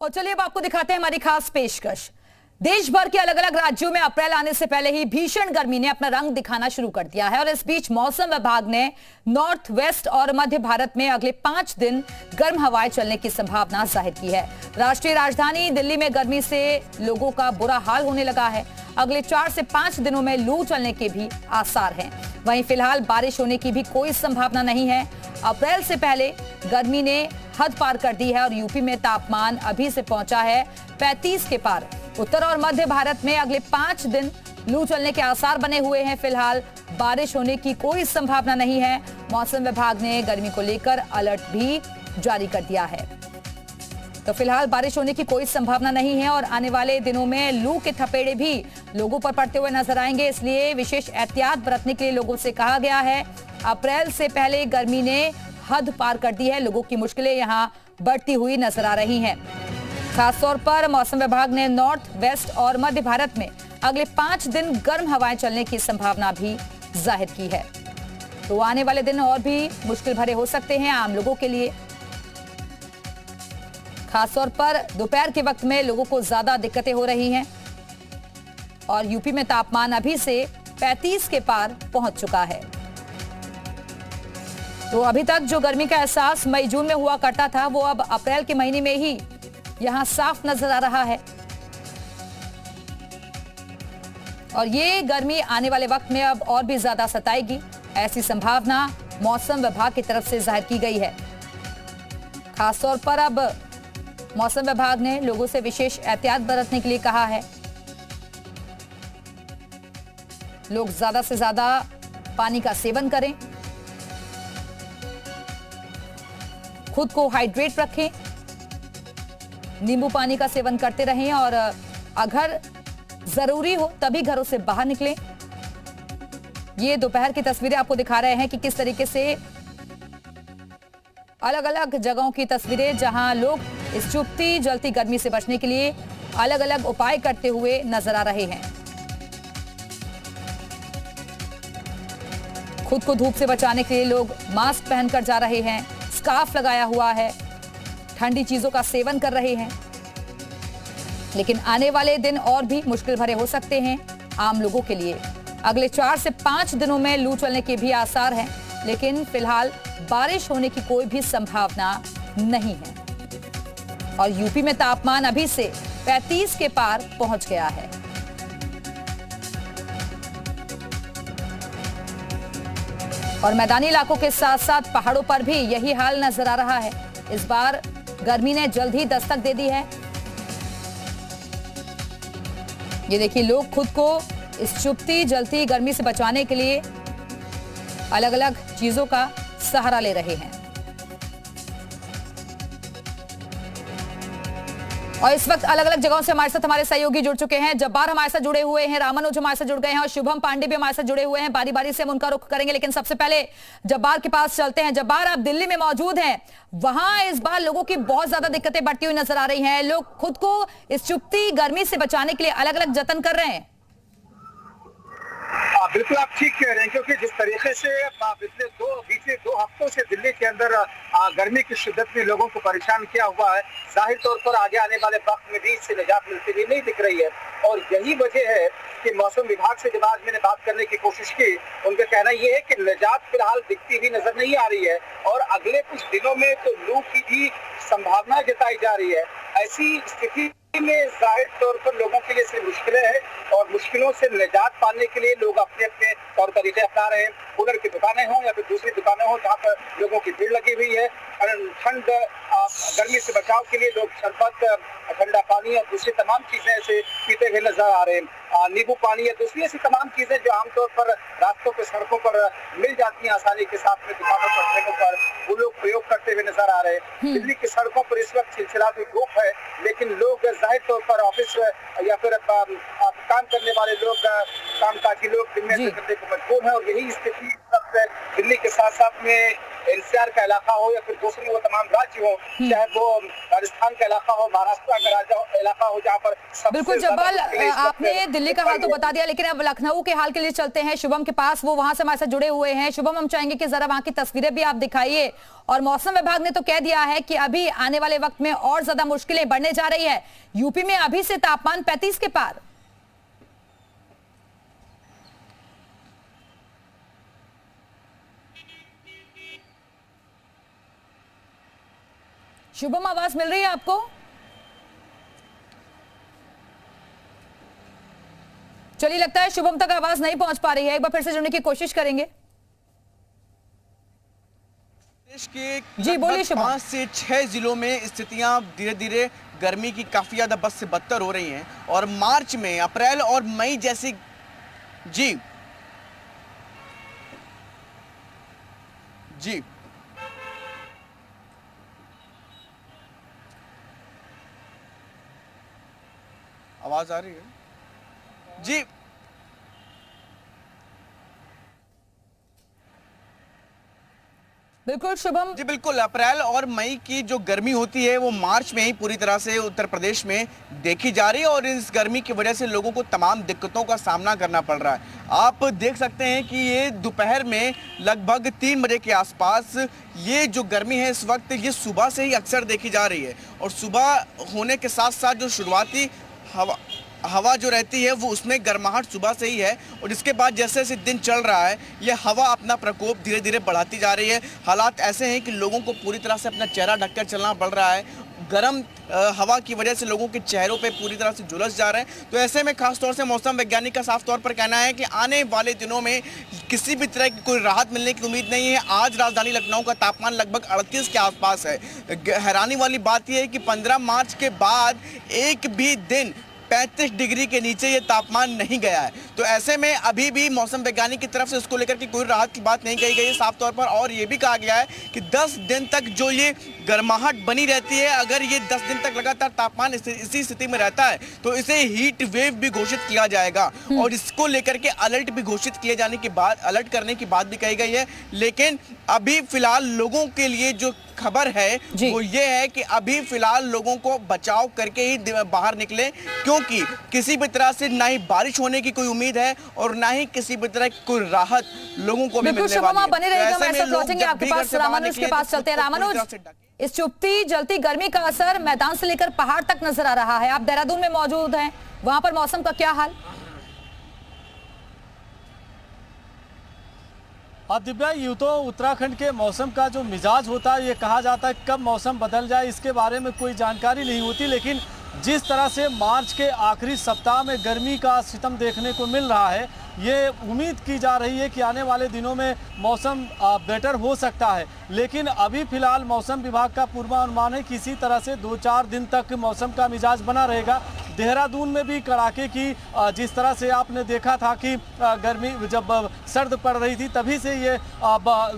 और चलिए अब आपको दिखाते हैं हमारी खास पेशकश। देश भर के अलग अलग राज्यों में अप्रैल आने से पहले ही भीषण गर्मी ने अपना रंग दिखाना शुरू कर दिया है और इस बीच मौसम विभाग ने नॉर्थ वेस्ट और मध्य भारत में अगले 5 दिन गर्म हवाएं चलने की संभावना जाहिर की है। राष्ट्रीय राजधानी दिल्ली में गर्मी से लोगों का बुरा हाल होने लगा है। अगले 4 से 5 दिनों में लू चलने के भी आसार हैं। वहीं फिलहाल बारिश होने की भी कोई संभावना नहीं है। अप्रैल से पहले गर्मी ने हद पार कर दी है और यूपी में तापमान अभी से पहुंचा है 35 के पार। उत्तर और मध्य भारत में अगले 5 दिन लू चलने के आसार बने हुए हैं। फिलहाल बारिश होने की कोई संभावना नहीं है। मौसम विभाग ने गर्मी को लेकर अलर्ट भी जारी कर दिया है। तो फिलहाल बारिश होने की कोई संभावना नहीं है और आने वाले दिनों में लू के थपेड़े भी लोगों पर पड़ते हुए नजर आएंगे, इसलिए विशेष एहतियात बरतने के लिए लोगों से कहा गया है। अप्रैल से पहले गर्मी ने हद पार कर दी है। लोगों की मुश्किलें यहां बढ़ती हुई नजर आ रही हैं। खासतौर पर मौसम विभाग ने नॉर्थ वेस्ट और मध्य भारत में अगले 5 दिन गर्म हवाएं चलने की संभावना भी जाहिर की है। तो आने वाले दिन और भी मुश्किल भरे हो सकते हैं आम लोगों के लिए। खासतौर पर दोपहर के वक्त में लोगों को ज्यादा दिक्कतें हो रही हैं और यूपी में तापमान अभी से 35 के पार पहुंच चुका है। तो अभी तक जो गर्मी का एहसास मई जून में हुआ करता था वो अब अप्रैल के महीने में ही यहां साफ नजर आ रहा है और ये गर्मी आने वाले वक्त में अब और भी ज्यादा सताएगी, ऐसी संभावना मौसम विभाग की तरफ से जाहिर की गई है। खासतौर पर अब मौसम विभाग ने लोगों से विशेष एहतियात बरतने के लिए कहा है। लोग ज्यादा से ज्यादा पानी का सेवन करें, खुद को हाइड्रेट रखें, नींबू पानी का सेवन करते रहें और अगर जरूरी हो तभी घरों से बाहर निकलें। ये दोपहर की तस्वीरें आपको दिखा रहे हैं कि किस तरीके से अलग अलग जगहों की तस्वीरें जहां लोग इस चुभती जलती गर्मी से बचने के लिए अलग अलग उपाय करते हुए नजर आ रहे हैं। खुद को धूप से बचाने के लिए लोग मास्क पहनकर जा रहे हैं, स्कार्फ लगाया हुआ है, ठंडी चीजों का सेवन कर रहे हैं। लेकिन आने वाले दिन और भी मुश्किल भरे हो सकते हैं आम लोगों के लिए। अगले 4 से 5 दिनों में लू चलने के भी आसार हैं, लेकिन फिलहाल बारिश होने की कोई भी संभावना नहीं है और यूपी में तापमान अभी से 35 के पार पहुंच गया है। और मैदानी इलाकों के साथ साथ पहाड़ों पर भी यही हाल नजर आ रहा है। इस बार गर्मी ने जल्द ही दस्तक दे दी है। ये देखिए, लोग खुद को इस चुभती जलती गर्मी से बचाने के लिए अलग अलग चीजों का सहारा ले रहे हैं। और इस वक्त अलग अलग जगहों से हमारे साथ हमारे सहयोगी जुड़ चुके हैं। जब्बार हमारे साथ जुड़े हुए हैं, रामानुज हमारे साथ जुड़ गए हैं और शुभम पांडे भी हमारे साथ जुड़े हुए हैं। बारी बारी से हम उनका रुख करेंगे, लेकिन सबसे पहले जब्बार के पास चलते हैं। जब्बार, आप दिल्ली में मौजूद हैं, वहां इस बार लोगों की बहुत ज्यादा दिक्कतें बढ़ती हुई नजर आ रही हैं। लोग खुद को इस चुभती गर्मी से बचाने के लिए अलग अलग जतन कर रहे हैं। बिल्कुल आप ठीक कह रहे हैं, क्योंकि जिस तरीके से बीते 2 हफ्तों से दिल्ली के अंदर गर्मी की शिद्दत ने लोगों को परेशान किया हुआ है, जाहिर तौर पर आगे आने वाले वक्त में भी इससे निजात मिलती हुई नहीं दिख रही है। और यही वजह है कि मौसम विभाग से जब आज मैंने बात करने की कोशिश की, उनका कहना यह है कि निजात फिलहाल दिखती हुई नजर नहीं आ रही है और अगले कुछ दिनों में तो लू की भी संभावना जताई जा रही है। ऐसी स्थिति में जाहिर तौर पर लोगों के लिए से मुश्किलें हैं और मुश्किलों से निजात पाने के लिए लोग अपने अपने तौर तरीके अपना रहे हैं। कूलर की दुकानें हों या फिर दूसरी दुकानें हों जहाँ पर लोगों की भीड़ लगी हुई है। ठंड गर्मी से बचाव के लिए लोग शरबत, ठंडा पानी और दूसरी तमाम चीजें ऐसे पीते हुए नजर आ रहे हैं। नींबू पानी या दूसरी ऐसी तमाम चीजें जो आमतौर पर रास्तों पे सड़कों पर मिल जाती हैं आसानी के साथ में दुकानों पर, ठेलों पर, वो लोग प्रयोग करते हुए नजर आ रहे हैं। दिल्ली की सड़कों पर इस वक्त चिलचिलाती धूप है, लेकिन लोग जाहिर तौर पर ऑफिस या फिर काम करने वाले लोग, कामकाजी लोग दिन में करने को मजबूर है और यही स्थिति दिल्ली के साथ साथ में एनसीआर का इलाका हो या फिर दूसरी वो तमाम राज्य हो, चाहे वो राजस्थान का इलाका हो, महाराष्ट्र का इलाका हो, जहाँ पर बिल्कुल जब्बाल, आपने दिल्ली का हाल तो बता दिया, लेकिन अब लखनऊ के हाल के लिए चलते हैं शुभम के पास। वो वहां से हमारे साथ जुड़े हुए हैं। शुभम, हम चाहेंगे कि जरा वहां की तस्वीरें भी आप दिखाइए। और मौसम विभाग ने तो कह दिया है कि अभी आने वाले वक्त में और ज्यादा मुश्किलें बढ़ने जा रही है। यूपी में अभी से तापमान 35 के पार। शुभम, आवाज मिल रही है आपको? चलिए, लगता है शुभम तक आवाज नहीं पहुंच पा रही है। एक बार फिर से जुड़ने की कोशिश करेंगे। देश के जी बोलिए शुभम। 5 से 6 जिलों में स्थितियां धीरे धीरे गर्मी की काफी ज्यादा बद से बदतर हो रही हैं और मार्च में, अप्रैल और मई जैसी जी जी आवाज आ रही है जी। बिल्कुल शुभम। जी बिल्कुल, अप्रैल और मई की जो गर्मी होती है वो मार्च में ही पूरी तरह से उत्तर प्रदेश में देखी जा रही है और इस गर्मी की वजह से लोगों को तमाम दिक्कतों का सामना करना पड़ रहा है। आप देख सकते हैं कि ये दोपहर में लगभग 3 बजे के आसपास ये जो गर्मी है इस वक्त ये सुबह से ही अक्सर देखी जा रही है और सुबह होने के साथ साथ जो शुरुआती हवा जो रहती है वो उसमें गर्माहट सुबह से ही है और इसके बाद जैसे जैसे दिन चल रहा है ये हवा अपना प्रकोप धीरे धीरे बढ़ाती जा रही है। हालात ऐसे हैं कि लोगों को पूरी तरह से अपना चेहरा ढककर चलना पड़ रहा है। गर्म हवा की वजह से लोगों के चेहरों पे पूरी तरह से झुलस जा रहे हैं। तो ऐसे में खासतौर से मौसम वैज्ञानिक का साफ तौर पर कहना है कि आने वाले दिनों में किसी भी तरह की कोई राहत मिलने की उम्मीद नहीं है। आज राजधानी लखनऊ का तापमान लगभग 38 के आसपास है। हैरानी वाली बात यह है कि 15 मार्च के बाद एक भी दिन 35 डिग्री के नीचे ये तापमान नहीं गया है। तो ऐसे में अभी भी मौसम वैज्ञानिक की तरफ से उसको लेकर के कोई राहत की बात नहीं कही गई है साफ तौर पर। और ये भी कहा गया है कि 10 दिन तक जो ये गर्माहट बनी रहती है, अगर ये 10 दिन तक लगातार तापमान इसी स्थिति में रहता है तो इसे हीट वेव भी घोषित किया जाएगा और इसको लेकर के अलर्ट भी घोषित किए जाने के बाद, अलर्ट करने की बात भी कही गई है। लेकिन अभी फिलहाल लोगों के लिए जो खबर है वो ये है कि अभी फिलहाल लोगों को बचाव करके ही बाहर निकले, क्योंकि किसी भी तरह से ना ही बारिश होने की कोई उम्मीद है और ना ही किसी भी तरह की कोई राहत लोगों को भी मिलने वाली है। बने रहिएगा, हमारे साथ लौटेंगे आपके पास। रामानुज के पास चलते हैं। रामानुज, इस चुभती जलती गर्मी का असर मैदान से लेकर पहाड़ तक नजर आ रहा है। आप देहरादून में मौजूद हैं, वहां पर मौसम का क्या हाल? दिव्या, यूं तो उत्तराखंड के मौसम का जो मिजाज होता है, ये कहा जाता है कब मौसम बदल जाए इसके बारे में कोई जानकारी नहीं होती, लेकिन जिस तरह से मार्च के आखिरी सप्ताह में गर्मी का सितम देखने को मिल रहा है, ये उम्मीद की जा रही है कि आने वाले दिनों में मौसम बेटर हो सकता है। लेकिन अभी फिलहाल मौसम विभाग का पूर्वानुमान है कि इसी तरह से 2-4 दिन तक मौसम का मिजाज बना रहेगा। देहरादून में भी कड़ाके की, जिस तरह से आपने देखा था कि गर्मी जब सर्द पड़ रही थी तभी से ये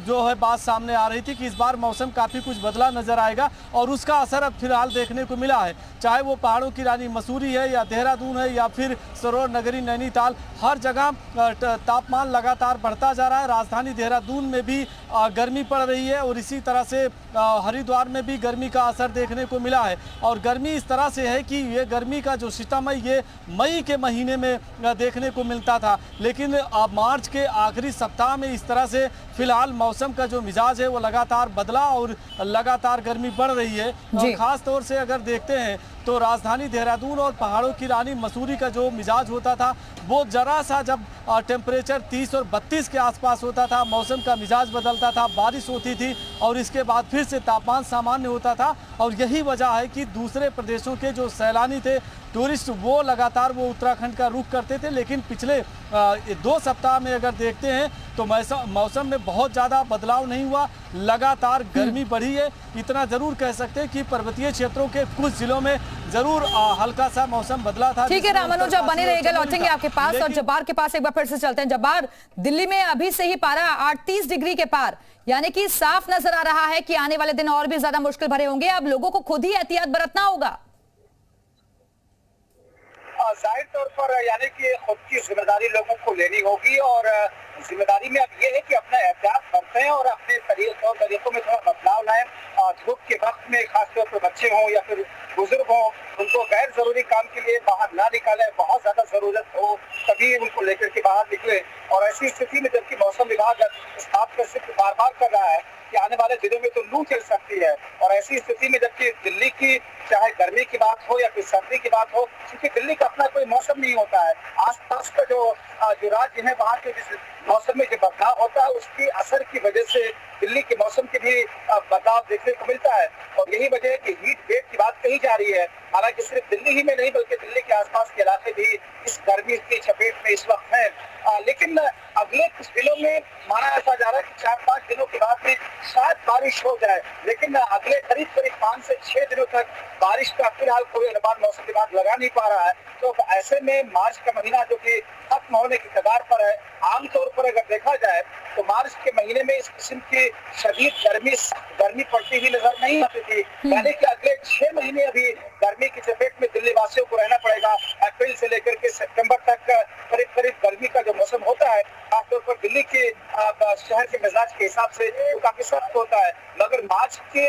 जो है बात सामने आ रही थी कि इस बार मौसम काफ़ी कुछ बदला नजर आएगा और उसका असर अब फिलहाल देखने को मिला है। चाहे वो पहाड़ों की रानी मसूरी है या देहरादून है या फिर सरोवर नगरी नैनीताल, हर जगह तापमान लगातार बढ़ता जा रहा है। राजधानी देहरादून में भी गर्मी पड़ रही है और इसी तरह से हरिद्वार में भी गर्मी का असर देखने को मिला है। और गर्मी इस तरह से है कि ये गर्मी का जो सितम है ये मई के महीने में देखने को मिलता था, लेकिन अब मार्च के आखिरी सप्ताह में इस तरह से फिलहाल मौसम का जो मिजाज है वो लगातार बदला और लगातार गर्मी बढ़ रही है। और खास तौर से अगर देखते हैं तो राजधानी देहरादून और पहाड़ों की रानी मसूरी का जो मिजाज होता था वो जरा सा जब टेम्परेचर 30 और 32 के आसपास होता था, मौसम का मिजाज बदलता था, बारिश होती थी और इसके बाद फिर से तापमान सामान्य होता था। और यही वजह है कि दूसरे प्रदेशों के जो सैलानी थे, टूरिस्ट, वो लगातार वो उत्तराखंड का रुख करते थे। लेकिन पिछले 2 सप्ताह में अगर देखते हैं तो मौसम में बहुत ज़्यादा बदलाव नहीं हुआ, लगातार गर्मी बढ़ी है। इतना ज़रूर कह सकते हैं कि पर्वतीय क्षेत्रों के कुछ जिलों में जरूर हल्का सा मौसम बदला था। ठीक है रामानुज, आप बने रहेगा, लौटेंगे आपके पास। और जब्बार के पास एक बार फिर से चलते हैं। जब्बार, दिल्ली में अभी से ही पारा 38 डिग्री के पार, यानी कि साफ नजर आ रहा है कि आने वाले दिन और भी ज्यादा मुश्किल भरे होंगे। अब लोगों को खुद ही एहतियात बरतना होगा। जाहिर तौर पर यानी कि खुद की जिम्मेदारी लोगों को लेनी होगी और जिम्मेदारी में अब ये है कि अपना एहतियात बरतें और अपने तरीकों में थोड़ा बदलाव लाएं। धूप के वक्त में खासतौर पर बच्चे हों या फिर बुजुर्ग हों, उनको गैर जरूरी काम के लिए बाहर ना निकालें। बहुत ज्यादा जरूरत हो तभी उनको लेकर के बाहर निकले। और ऐसी स्थिति में जबकि मौसम विभाग इस बात का जिक्र बार बार कर रहा है कि आने वाले दिनों में तो लू चल सकती है, और ऐसी स्थिति में जबकि दिल्ली की चाहे गर्मी की बात हो या फिर सर्दी की बात हो, क्योंकि दिल्ली का अपना कोई मौसम नहीं होता है, आसपास का जो राज्य है वहाँ के जिस मौसम में जो बदलाव होता है उसके असर की वजह से दिल्ली के मौसम के भी बदलाव देखने को मिलता है। और यही वजह है कि हीट वेव की बात कही जा रही है। हालांकि सिर्फ दिल्ली ही में नहीं बल्कि दिल्ली के आसपास के इलाके भी इस गर्मी की चपेट में इस वक्त है। लेकिन अगले कुछ दिनों में माना ऐसा जा रहा है कि 4-5 दिनों के बाद में शायद बारिश हो जाए, लेकिन अगले करीब 5 से 6 दिनों तक बारिश का फिलहाल कोई अनुमान मौसम विभाग लगा नहीं पा रहा है। तो ऐसे में मार्च का महीना जो कि खत्म होने की कगार पर है, आमतौर पर अगर देखा जाए तो मार्च के महीने में इस किस्म की शदीद गर्मी पड़ती हुई नजर नहीं आती थी। यानी कि अगले 6 महीने अभी गर्मी की चपेट में दिल्ली वासियों को रहना पड़ेगा। अप्रैल से लेकर के सितंबर तक करीब गर्मी का जो मौसम होता है खासतौर पर दिल्ली के शहर के मिजाज के हिसाब से वो काफी सख्त होता है। मगर मार्च के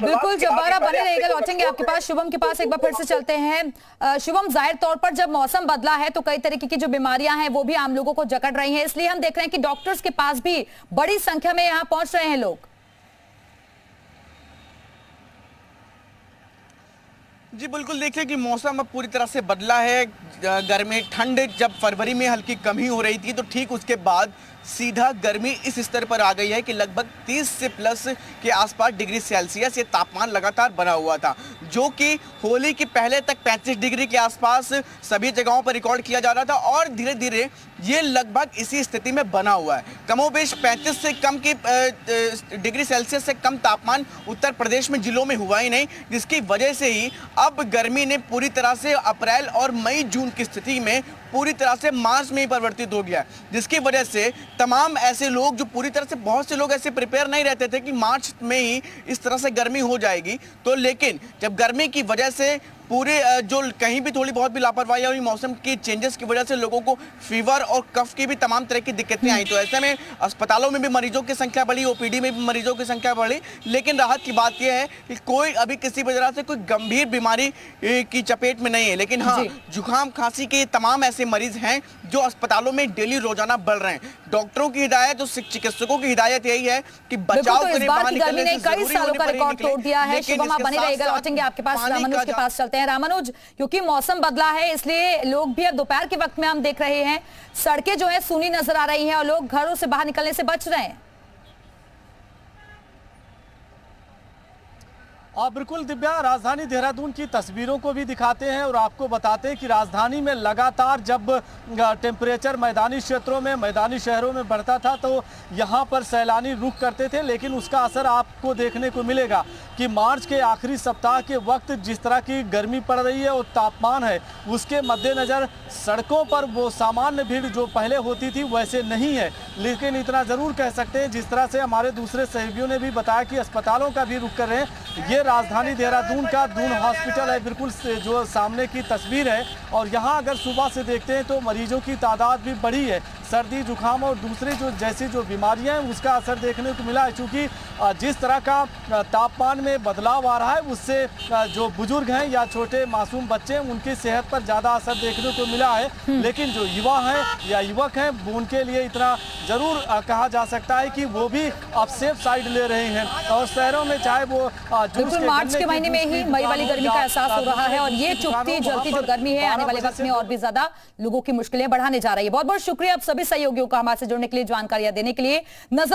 बिल्कुल जब्बारा बने रहेगा, लौटेंगे आपके पास। शुभम के पास एक बार फिर से चलते हैं। शुभम, जाहिर तौर पर जब मौसम बदला है तो कई तरीके की जो बीमारियां हैं वो भी आम लोगों को जकड़ रही हैं, इसलिए हम देख रहे हैं कि डॉक्टर्स के पास भी बड़ी संख्या में यहाँ पहुंच रहे हैं लोग। जी बिल्कुल, देखिए कि मौसम अब पूरी तरह से बदला है। गर्मी ठंड जब फरवरी में हल्की कमी हो रही थी तो ठीक उसके बाद सीधा गर्मी इस स्तर पर आ गई है कि लगभग 30 से प्लस के आसपास डिग्री सेल्सियस ये तापमान लगातार बना हुआ था, जो कि होली के पहले तक 35 डिग्री के आसपास सभी जगहों पर रिकॉर्ड किया जा रहा था और धीरे धीरे ये लगभग इसी स्थिति में बना हुआ है। कमोबेश 35 से कम की डिग्री सेल्सियस से कम तापमान उत्तर प्रदेश में जिलों में हुआ ही नहीं, जिसकी वजह से ही अब गर्मी ने पूरी तरह से अप्रैल और मई जून की स्थिति में पूरी तरह से मार्च में ही परिवर्तित हो गया, जिसकी वजह से तमाम ऐसे लोग जो पूरी तरह से बहुत से लोग ऐसे प्रिपेयर नहीं रहते थे कि मार्च में ही इस तरह से गर्मी हो जाएगी, तो लेकिन जब गर्मी की वजह से पूरे जो कहीं भी थोड़ी बहुत भी लापरवाही हुई मौसम की चेंजेस की वजह से लोगों को फीवर और कफ की भी तमाम तरह की दिक्कतें आई, तो ऐसे में अस्पतालों में भी मरीजों की संख्या बढ़ी, ओपीडी में भी मरीजों की संख्या बढ़ी। लेकिन राहत की बात यह है कि कोई अभी किसी वजह से कोई गंभीर बीमारी की चपेट में नहीं है, लेकिन हाँ जुकाम खांसी के तमाम ऐसे मरीज हैं जो अस्पतालों में डेली रोजाना बढ़ रहे हैं। डॉक्टरों की हिदायत और चिकित्सकों की हिदायत यही है कि बचाव करें, बाहर निकलने से कई सालों का रिकॉर्ड तोड़ दिया है। शुभम, आप बने रहिएगा, लौटेंगे आपके पास। रामानुज के पास चलते हैं। रामानुज, क्योंकि मौसम बदला है इसलिए लोग भी अब दोपहर के वक्त में हम देख रहे हैं सड़कें जो है सूनी नजर आ रही हैं और लोग घरों से बाहर निकलने से बच रहे हैं। आप बिल्कुल दिव्या, राजधानी देहरादून की तस्वीरों को भी दिखाते हैं और आपको बताते हैं कि राजधानी में लगातार जब टेम्परेचर मैदानी क्षेत्रों में, मैदानी शहरों में बढ़ता था तो यहाँ पर सैलानी रुक करते थे, लेकिन उसका असर आपको देखने को मिलेगा कि मार्च के आखिरी सप्ताह के वक्त जिस तरह की गर्मी पड़ रही है और तापमान है, उसके मद्देनज़र सड़कों पर वो सामान्य भीड़ जो पहले होती थी वैसे नहीं है। लेकिन इतना ज़रूर कह सकते हैं, जिस तरह से हमारे दूसरे सहयोगियों ने भी बताया कि अस्पतालों का भी रुख कर रहे हैं। ये राजधानी देहरादून का दून हॉस्पिटल है, बिल्कुल जो सामने की तस्वीर है, और यहाँ अगर सुबह से देखते हैं तो मरीजों की तादाद भी बढ़ी है। सर्दी जुकाम और दूसरे जैसी जो बीमारियां हैं उसका असर देखने को मिला है, क्योंकि जिस तरह का तापमान में बदलाव आ रहा है उससे जो बुजुर्ग हैं या छोटे मासूम बच्चे हैं उनकी सेहत पर ज़्यादा असर देखने को मिला है। लेकिन जो युवा हैं या युवक हैं उनके लिए इतना ज़रूर कहा जा सकता है कि वो भी अब सेफ साइड ले रहे हैं, और शहरों में चाहे वो बिल्कुल मार्च के महीने में ही मई वाली गर्मी का एहसास हो रहा है, और ये चुभती जलती जो गर्मी है आने वाले वक्त में और भी ज्यादा लोगों की मुश्किलें बढ़ाने जा रही है। बहुत बहुत शुक्रिया आप सभी सहयोगियों का हमारे से जुड़ने के लिए, जानकारियां देने के लिए। नजर